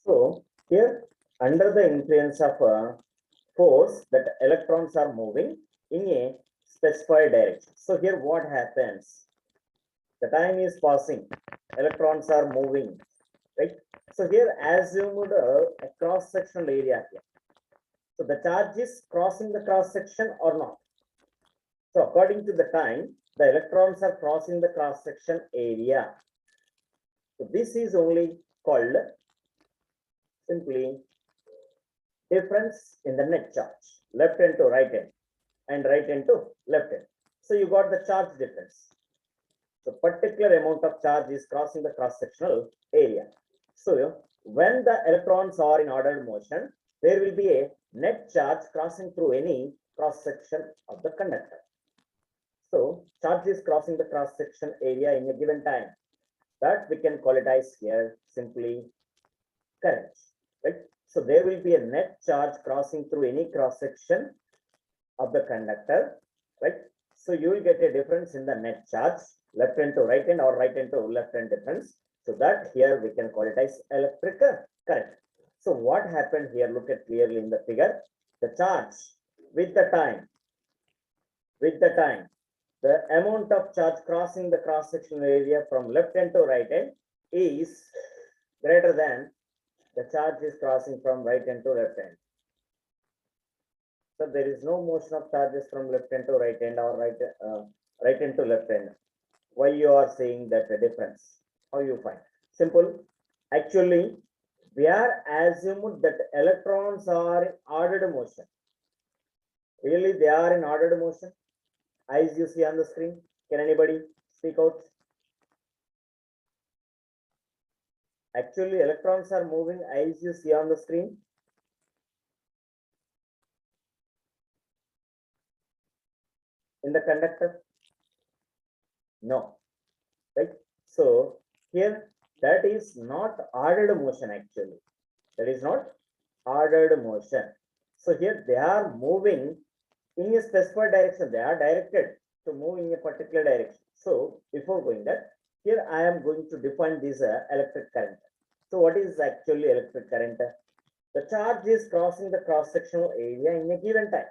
So here, under the influence of a force, that electrons are moving in a specified direction. So here what happens? The time is passing, electrons are moving, right? So here assumed a cross-sectional area here. So the charge is crossing the cross-section or not? So according to the time, the electrons are crossing the cross-section area. So this is only called simply difference in the net charge, left hand to right hand and right hand to left hand. So you got the charge difference. So particular amount of charge is crossing the cross-sectional area. So when the electrons are in ordered motion, there will be a net charge crossing through any cross-section of the conductor. So charge is crossing the cross-section area in a given time. That we can call it as here simply current, right? So there will be a net charge crossing through any cross-section of the conductor, right? So you will get a difference in the net charge, left hand to right hand or right hand to left hand difference. So that here we can call it as electric current. So what happened here? Look at clearly in the figure. The charge with the time, the amount of charge crossing the cross-sectional area from left hand to right hand is greater than the charge is crossing from right hand to left hand. So there is no motion of charges from left hand to right hand or right hand to left hand. Why you are saying that the difference? How you find? Simple. Actually, we are assumed that electrons are in ordered motion. Really, they are in ordered motion. As you see on the screen, can anybody speak out? Actually, electrons are moving as you see on the screen. In the conductor? No, right? So here that is not ordered motion actually. That is not ordered motion. So here they are moving in a specified direction. They are directed to move in a particular direction. So before going that, here I am going to define this electric current. So what is actually electric current? The charge is crossing the cross-sectional area in a given time.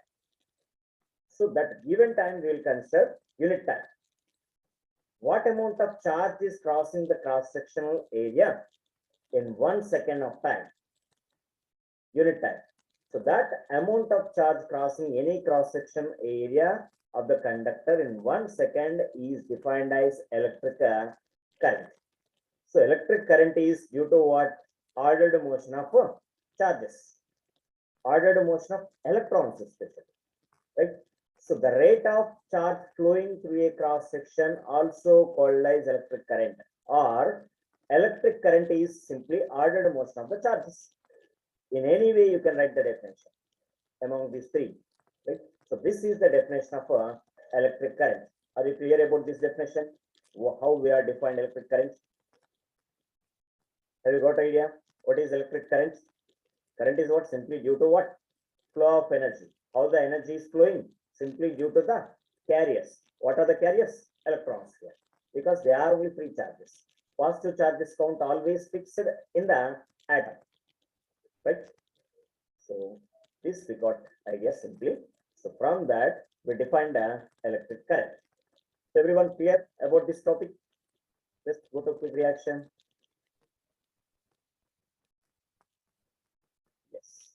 So that given time we will consider unit time. What amount of charge is crossing the cross-sectional area in 1 second of time? Unit time. So that amount of charge crossing any cross-section area of the conductor in 1 second is defined as electric current. So electric current is due to what? Ordered motion of charges, ordered motion of electrons especially, right? So the rate of charge flowing through a cross section also called as electric current, or electric current is simply ordered motion of the charges. In any way you can write the definition among these three, right? So this is the definition of electric current. Are you clear about this definition? How we are defined electric current? Have you got idea? What is electric current? Current is what? Simply due to what? Flow of energy. How the energy is flowing? Simply due to the carriers. What are the carriers? Electrons here. Because they are only free charges. Positive charges count always fixed in the atom. Right? So this we got idea simply. So from that we defined the electric current. Is everyone clear about this topic? Just go to quick reaction. Yes.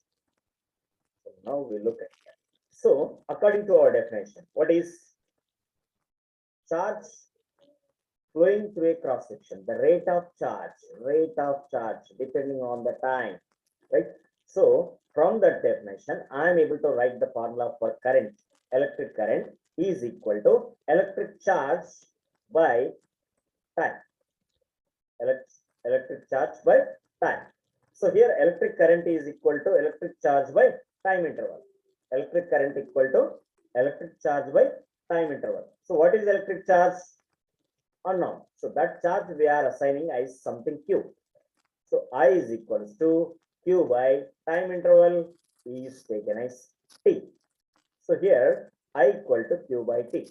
So now we look at that. So according to our definition, what is charge flowing through a cross section? The rate of charge depending on the time, right? So from that definition, I am able to write the formula for current. Electric current is equal to electric charge by time. Electric charge by time. So here electric current is equal to electric charge by time interval. Electric current equal to electric charge by time interval. So what is electric charge? Unknown. So that charge we are assigning as something Q. So I is equals to Q by time interval is taken as T. So here I equal to Q by T.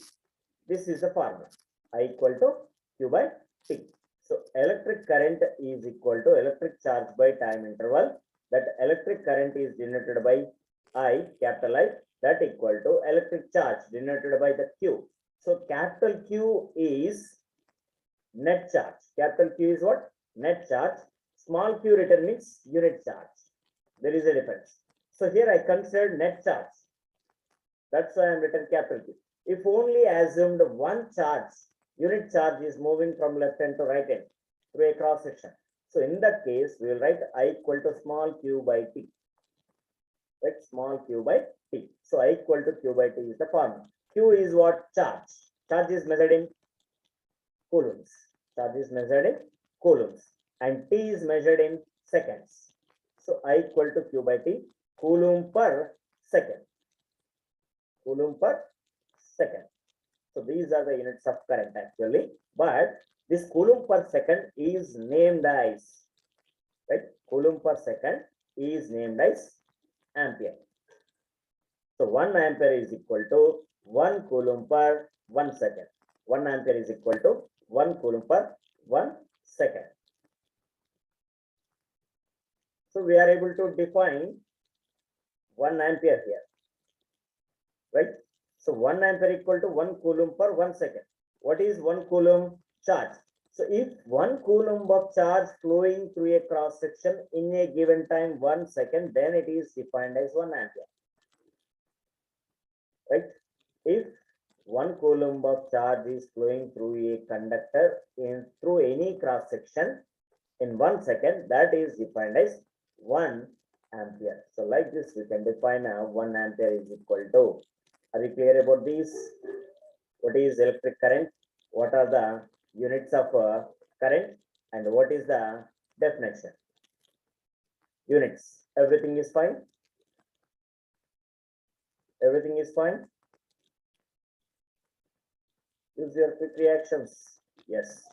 This is the formula. I equal to Q by T. So electric current is equal to electric charge by time interval. That electric current is denoted by I, capital I, that equal to electric charge denoted by the Q. So capital Q is net charge. Capital Q is what? Net charge. Small q written means unit charge. There is a difference. So here I considered net charge. That's why I'm written capital Q. If only assumed one charge, unit charge is moving from left hand to right hand through a cross section. So in that case, we will write I equal to small q by t. Right? Small q by t. So I equal to q by t is the formula. Q is what? Charge. Charge is measured in coulombs. Charge is measured in coulombs. And t is measured in seconds. So I equal to q by t, coulomb per second. Coulomb per second. So these are the units of current actually, but this coulomb per second is named as, right? Coulomb per second is named as ampere. So 1 ampere is equal to 1 coulomb per 1 second. 1 ampere is equal to 1 coulomb per 1 second. So we are able to define 1 ampere here, right? So 1 ampere equal to 1 coulomb per 1 second. What is 1 coulomb? Charge. So if 1 coulomb of charge flowing through a cross section in a given time 1 second, then it is defined as 1 ampere. Right? If 1 coulomb of charge is flowing through a conductor through any cross section in 1 second, that is defined as 1 ampere. So like this, we can define 1 ampere is equal to. Are you clear about this? What is electric current? What are the units of current? And what is the definition? Units. Everything is fine? Everything is fine? Use your quick reactions. Yes.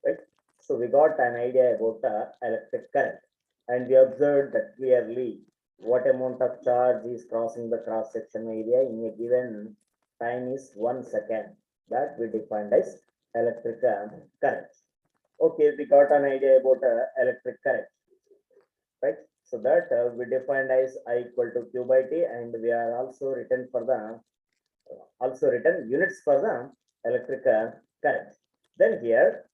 Right? So we got an idea about electric current. And we observed that clearly what amount of charge is crossing the cross section area in a given time is 1 second. That we defined as electric current. Okay, we got an idea about electric current, right? So that we defined as I equal to q by t, and we are also written for the units for the electric current. Then here,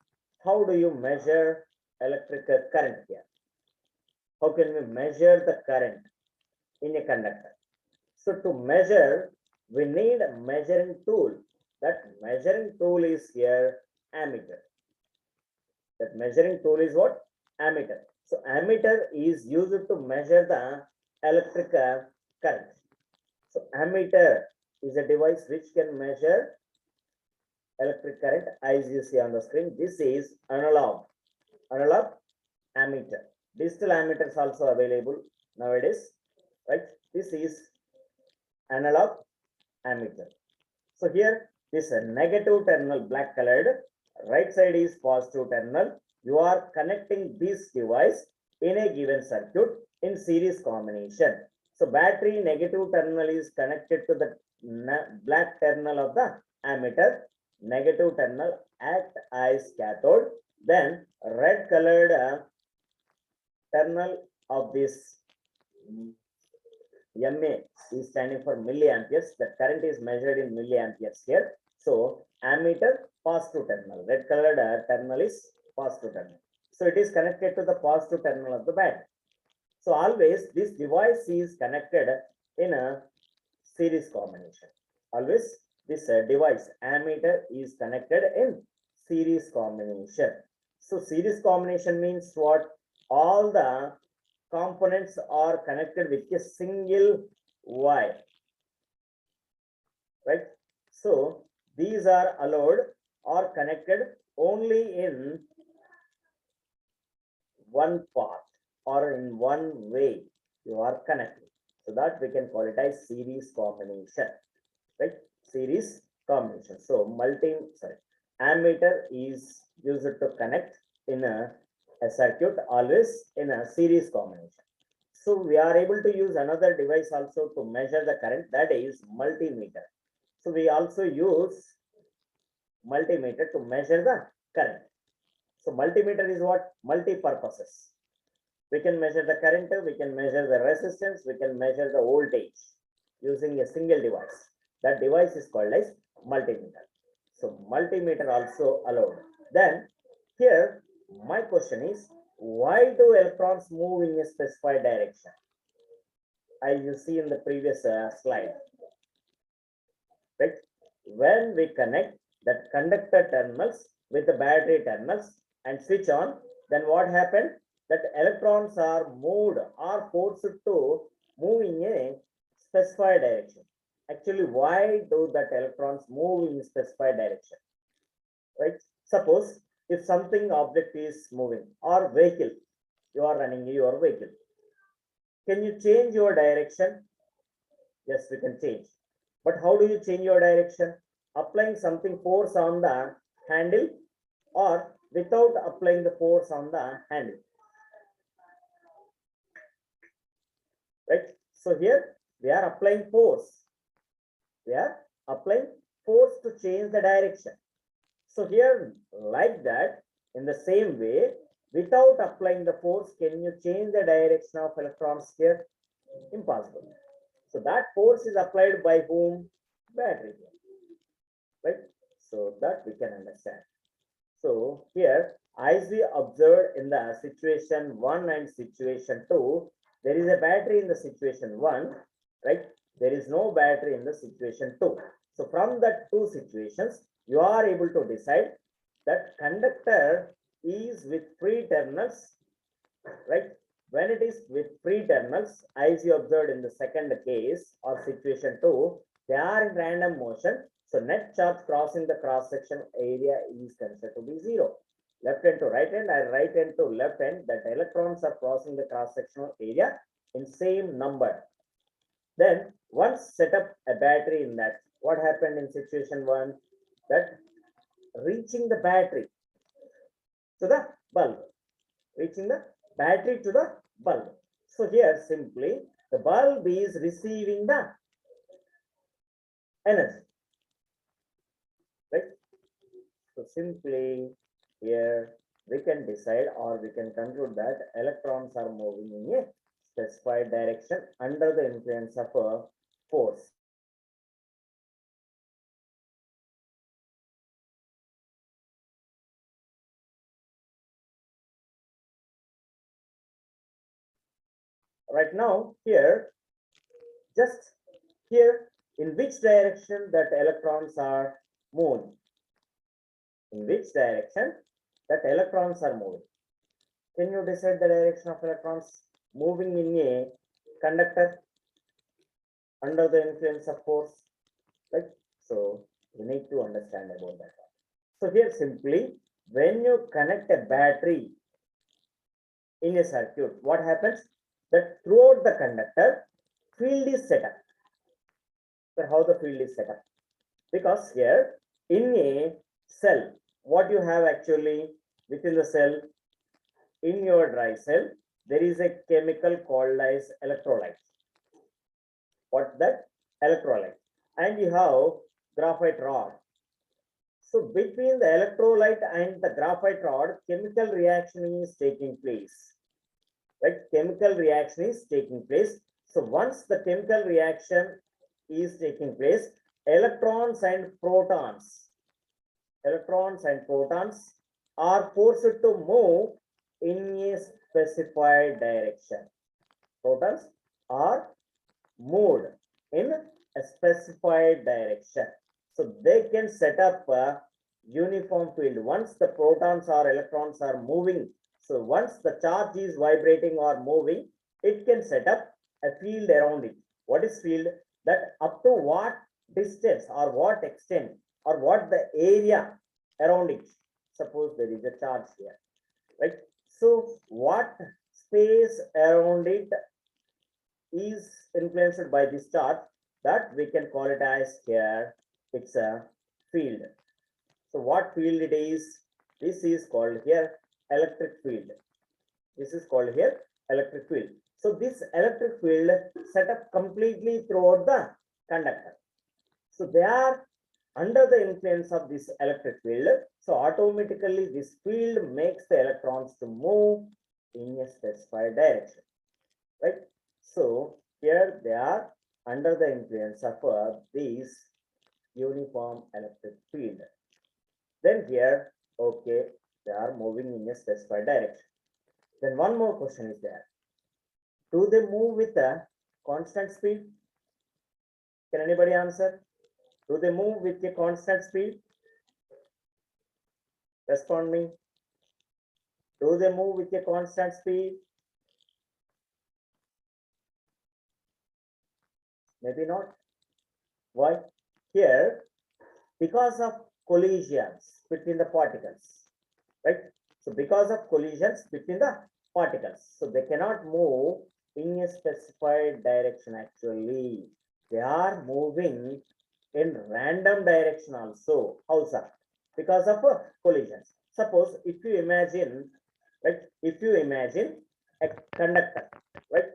how do you measure electric current here? How can we measure the current in a conductor? So to measure, we need a measuring tool. That measuring tool is here ammeter. That measuring tool is what? Ammeter. So ammeter is used to measure the electric current. So ammeter is a device which can measure electric current as you see on the screen. This is analog ammeter. Digital ammeters also available nowadays, right? This is analog ammeter. So here this negative terminal black colored, right side is positive terminal. You are connecting this device in a given circuit in series combination. So battery negative terminal is connected to the black terminal of the ammeter. Negative terminal act as cathode. Then red colored terminal of this MA is standing for milliamperes. The current is measured in milliamperes here. So ammeter positive terminal. Red colored terminal is positive terminal. So it is connected to the positive terminal of the battery. So always this device is connected in a series combination. Always this device ammeter is connected in series combination. So series combination means what? All the components are connected with a single wire, right? So these are allowed or connected only in one part or in one way you are connected. So that we can call it as series combination, right? Series combination. So ammeter is used to connect in a circuit always in a series combination. So we are able to use another device also to measure the current, that is multimeter. So we also use multimeter to measure the current. So multimeter is what? Multi-purposes. We can measure the current, we can measure the resistance, we can measure the voltage using a single device. That device is called as multimeter. So multimeter also allowed. Then here my question is, why do electrons move in a specified direction? As you see in the previous slide, right? When we connect that conductor terminals with the battery terminals and switch on, then what happened? That electrons are moved or forced to move in a specified direction. Actually, why do that electrons move in a specified direction? Right? Suppose if something object is moving or vehicle, you are running your vehicle. Can you change your direction? Yes, we can change. But how do you change your direction? Applying something force on the handle or without applying the force on the handle. Right? So here we are applying force. We are applying force to change the direction. So here, like that, in the same way, without applying the force, can you change the direction of electrons here? Impossible. So that force is applied by whom? Battery. Right? So that we can understand. So here, as we observed in the situation 1 and situation 2, there is a battery in the situation 1, right? There is no battery in the situation 2. So from that two situations, you are able to decide that conductor is with free terminals, right? When it is with free terminals, as you observed in the second case or situation 2, they are in random motion. So net charge crossing the cross section area is considered to be 0. Left hand to right hand and right hand to left hand, that electrons are crossing the cross sectional area in same number. Then once set up a battery in that, what happened in situation 1? That reaching the battery to the bulb, reaching the battery to the bulb. So here simply the bulb is receiving the energy, right? So simply here we can decide or we can conclude that electrons are moving in a specified direction under the influence of a force. Right now here, just here, in which direction that electrons are moving? In which direction that electrons are moving? Can you decide the direction of electrons moving in a conductor under the influence of force? Right? So you need to understand about that. So here simply, when you connect a battery in a circuit, what happens? That throughout the conductor, field is set up. So how the field is set up? Because here in a cell, what you have actually within the cell, in your dry cell, there is a chemical called as electrolyte. What's that? Electrolyte. And you have graphite rod. So between the electrolyte and the graphite rod, chemical reaction is taking place. Right? Chemical reaction is taking place. So once the chemical reaction is taking place, electrons and protons are forced to move in a specified direction. Protons are moved in a specified direction. So they can set up a uniform field. Once the protons or electrons are moving, so once the charge is vibrating or moving, it can set up a field around it. What is field? That up to what distance or what extent or what the area around it. Suppose there is a charge here, right? So what space around it is influenced by this charge, that we can call it as here, it's a field. So what field it is? This is called here electric field. This is called here electric field. So this electric field set up completely throughout the conductor. So they are under the influence of this electric field, so automatically this field makes the electrons to move in a specified direction, right? So here they are under the influence of this uniform electric field. Then here, okay, they are moving in a specified direction. Then one more question is there. Do they move with a constant speed? Can anybody answer? Do they move with a constant speed? Respond me. Do they move with a constant speed? Maybe not. Why? Here, because of collisions between the particles, right? So because of collisions between the particles, so they cannot move in a specified direction actually. They are moving in random direction also. How so? Because of collisions. Suppose if you imagine, right? If you imagine a conductor, right?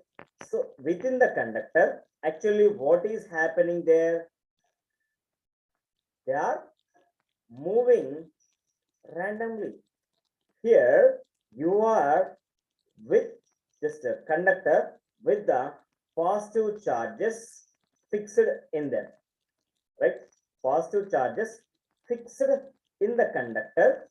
So within the conductor, actually what is happening there? They are moving randomly. Here you are with just a conductor with the positive charges fixed in them, right? Positive charges fixed in the conductor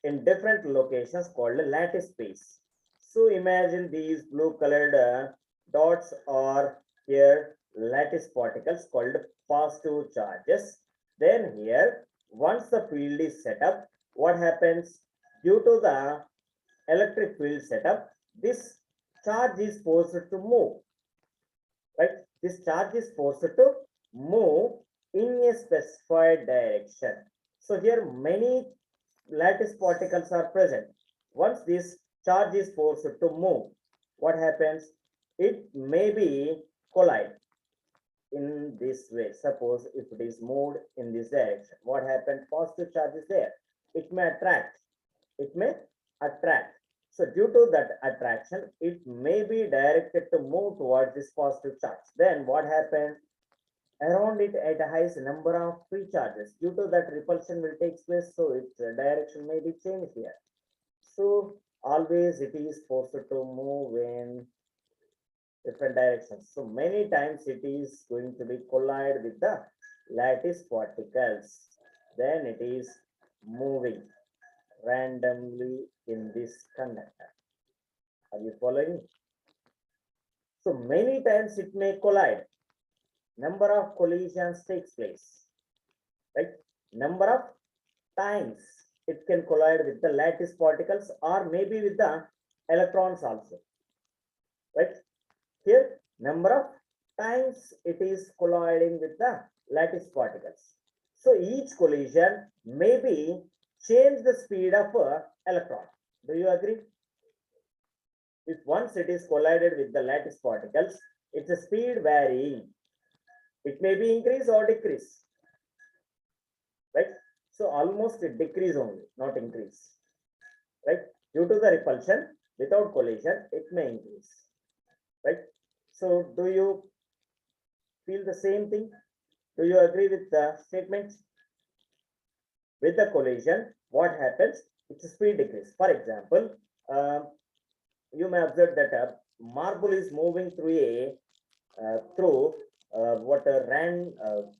in different locations called lattice space. So imagine these blue colored dots are here lattice particles called positive charges. Then here, once the field is set up, what happens? Due to the electric field setup, this charge is forced to move, right? This charge is forced to move in a specified direction. So here many lattice particles are present. Once this charge is forced to move, what happens? It may be collide in this way. Suppose if it is moved in this direction, what happened? Positive charge is there. It may attract. It may attract. So due to that attraction, it may be directed to move towards this positive charge. Then what happens? Around it, it has a number of free charges. Due to that, repulsion will take place, so its direction may be changed here. So always it is forced to move in different directions. So many times it is going to be collide with the lattice particles. Then it is moving randomly in this conductor. Are you following? So many times it may collide. Number of collisions takes place, right? Number of times it can collide with the lattice particles or maybe with the electrons also, right? Here, number of times it is colliding with the lattice particles. So each collision maybe change the speed of electron. Do you agree? If once it is collided with the lattice particles, its a speed varying. It may be increase or decrease, right? So almost it decrease only, not increase, right? Due to the repulsion, without collision, it may increase, right? So do you feel the same thing? Do you agree with the statements? With the collision, what happens? It's a speed decrease. For example, you may observe that a marble is moving through a what ran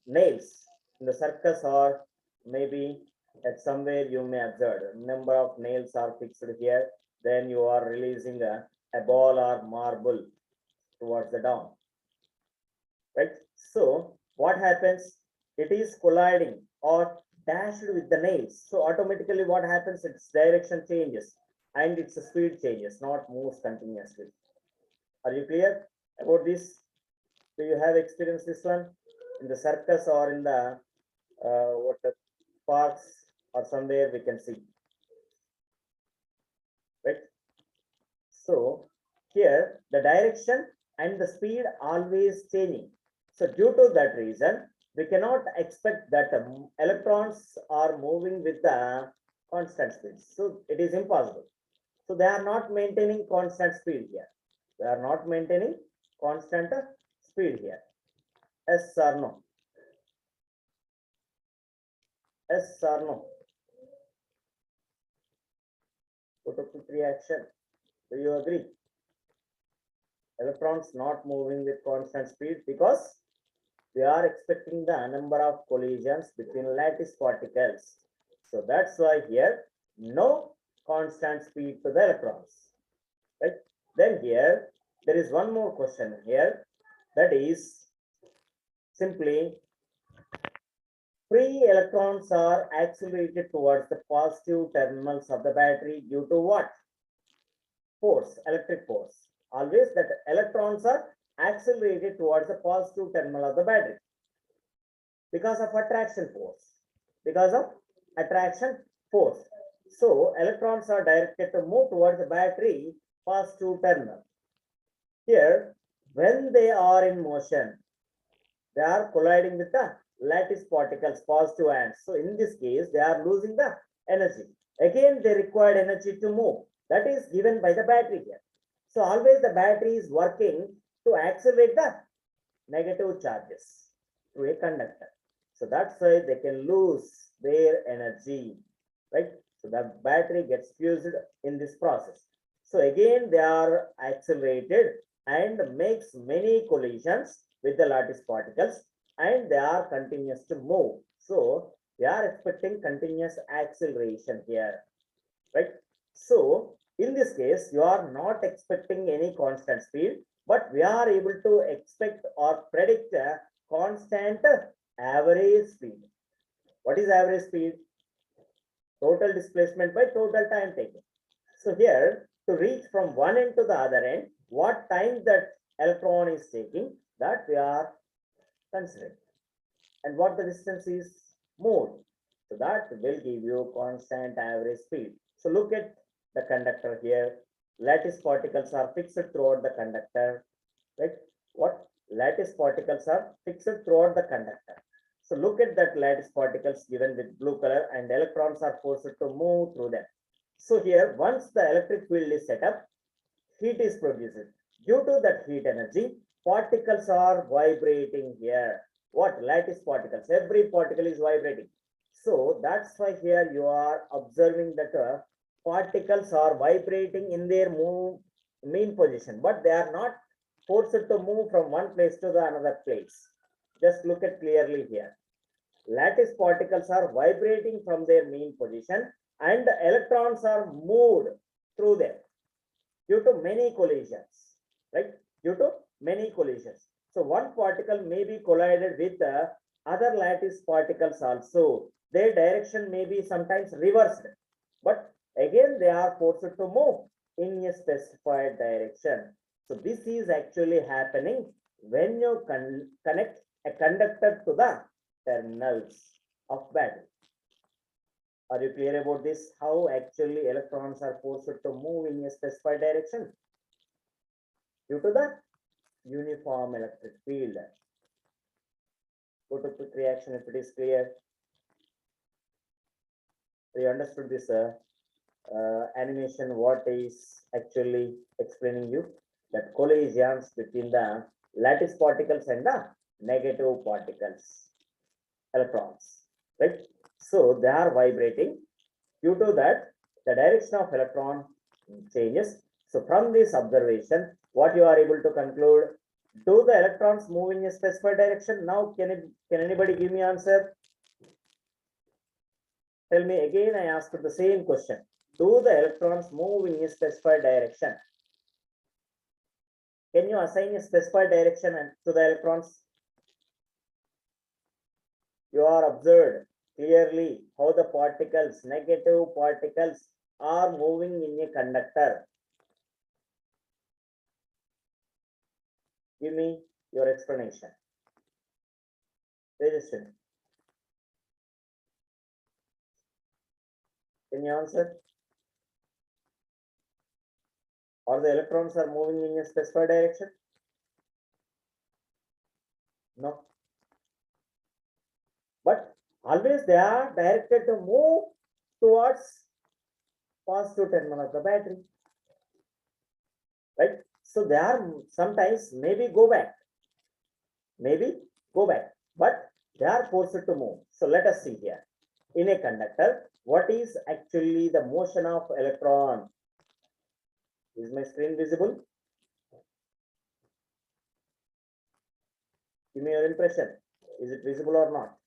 nails in the circus, or maybe at somewhere you may observe number of nails are fixed here. Then you are releasing a ball or marble towards the down, right? So what happens? It is colliding or dashed with the nails. So automatically what happens? Its direction changes and its speed changes, not moves continuously. Are you clear about this? Do you have experience this one in the circus or in the what the parks or somewhere we can see, right? So here the direction and the speed always changing. So due to that reason, we cannot expect that electrons are moving with the constant speed. So it is impossible. So they are not maintaining constant speed here. They are not maintaining constant speed here. Yes or no? Yes or no? Put a quick reaction. Do you agree? Electrons not moving with constant speed because we are expecting the number of collisions between lattice particles. So that's why here no constant speed to the electrons. Right? Then here there is one more question here, that is simply free electrons are accelerated towards the positive terminals of the battery due to what? Force, electric force. Always that electrons are accelerated towards the positive terminal of the battery because of attraction force. Because of attraction force. So electrons are directed to move towards the battery positive terminal. Here, when they are in motion, they are colliding with the lattice particles, positive ions. So in this case, they are losing the energy. Again, they required energy to move. That is given by the battery here. So always the battery is working to accelerate the negative charges through a conductor. So that's why they can lose their energy, right? So the battery gets fused in this process. So again, they are accelerated and makes many collisions with the lattice particles, and they are continuous to move. So we are expecting continuous acceleration here, right? So in this case, you are not expecting any constant speed, but we are able to expect or predict a constant average speed. What is average speed? Total displacement by total time taken. So here, to reach from one end to the other end, what time that electron is taking, that we are considering, and what the distance is moved. So that will give you constant average speed. So look at the conductor here. Lattice particles are fixed throughout the conductor, right? What? Lattice particles are fixed throughout the conductor. So look at that lattice particles given with blue color, and electrons are forced to move through them. So here, once the electric field is set up, heat is produced. Due to that heat energy, particles are vibrating here. What? Lattice particles. Every particle is vibrating. So that's why here you are observing that particles are vibrating in their mean position, but they are not forced to move from one place to the another place. Just look at clearly here. Lattice particles are vibrating from their mean position, and the electrons are moved through them due to many collisions, right? Due to many collisions. So one particle may be collided with other lattice particles also. Their direction may be sometimes reversed, but again they are forced to move in a specified direction. So this is actually happening when you connect a conductor to the terminals of battery. Are you clear about this? How actually electrons are forced to move in a specified direction due to the uniform electric field. Go to quick reaction if it is clear. So you understood this animation, what is actually explaining you that collisions between the lattice particles and the negative particles, electrons, right? So they are vibrating. Due to that, the direction of electron changes. So from this observation, what you are able to conclude, do the electrons move in a specified direction? Now, can anybody give me answer? Tell me again, I asked the same question. Do the electrons move in a specified direction? Can you assign a specified direction to the electrons? You are observed clearly how the particles, negative particles, are moving in a conductor. Give me your explanation. Resistance. Can you answer? Or the electrons are moving in a specified direction? No. But always they are directed to move towards positive terminal of the battery. Right? So they are sometimes maybe go back. Maybe go back. But they are forced to move. So let us see here. in a conductor, what is actually the motion of electron? Is my screen visible? Give me your impression. Is it visible or not?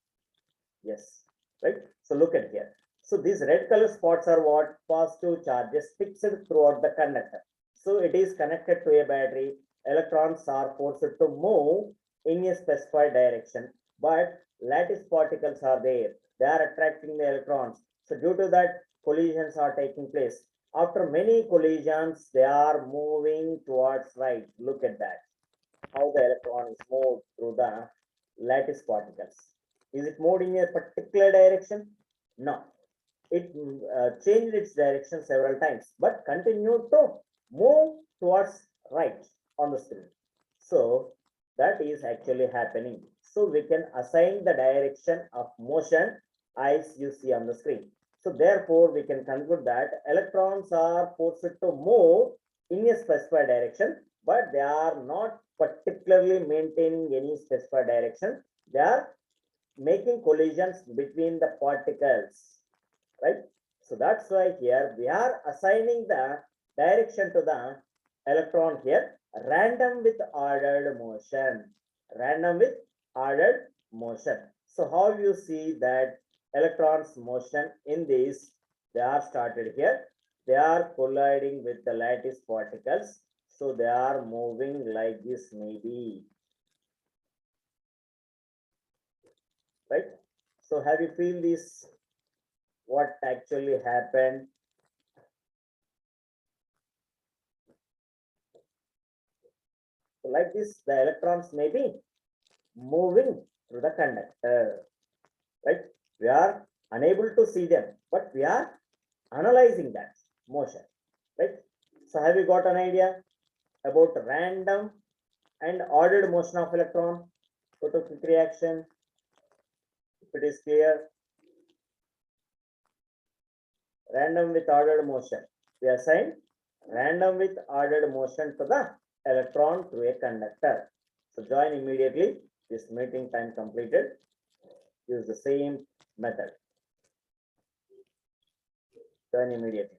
Yes, right? So look at here. So these red color spots are what? Positive charges fixed throughout the conductor. So it is connected to a battery. Electrons are forced to move in a specified direction, but lattice particles are there. They are attracting the electrons. So due to that, collisions are taking place. After many collisions, they are moving towards right. Look at that. How the electron is moved through the lattice particles. Is it moved in a particular direction? No. It changed its direction several times, but continued to move towards right on the screen. So that is actually happening. So we can assign the direction of motion as you see on the screen. So therefore, we can conclude that electrons are forced to move in a specified direction, but they are not particularly maintaining any specified direction. They are making collisions between the particles, right? So that's why here we are assigning the direction to the electron here, random with ordered motion, random with ordered motion. So how you see that electrons motion in this, they are started here, they are colliding with the lattice particles, so they are moving like this maybe, right? So have you feel this, what actually happened? So like this, the electrons may be moving through the conductor, right? We are unable to see them, but we are analyzing that motion, right? So have you got an idea about random and ordered motion of electron? Go to quick reaction, if it is clear. Random with ordered motion. We assign random with ordered motion to the electron through a conductor. So join immediately. This meeting time completed. Use the same method. Join immediately.